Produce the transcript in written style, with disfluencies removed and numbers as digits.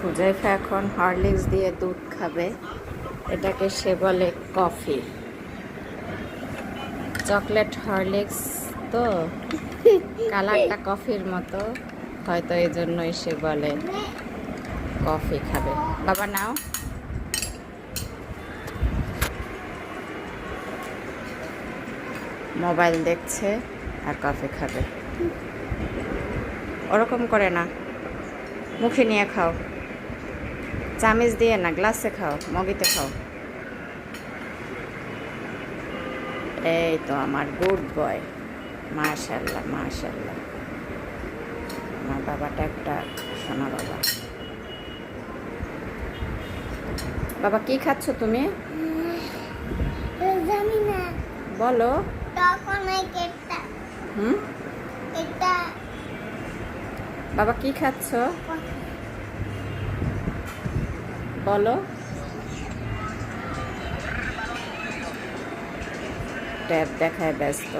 হুজাইফা এখন হরলিক্স দিয়ে দুধ খাবে। এটাকে সে বলে কফি। চকলেট হরলিক্স তো কালারটা কফির মতো, হয়তো এই জন্যই সে বলে কফি খাবে। বাবা নাও। মোবাইল দেখছে আর কফি খাবে। ওরকম করে না, মুখে নিয়ে খাও, চামিচ দিয়ে না, গ্লাসে খাও, মগিতে খাও। এই তো আমার গুড বয়, মাশাল্লাহ মাশাল্লাহ। আমার বাবাটা একটা সোনা বাবা। বাবা কি খাচ্ছ তুমি? জানি না। বলো। তখন এটা হুম, এটা বাবা কি খাচ্ছ বলো। ট্যাব দেখায় ব্যস্ত।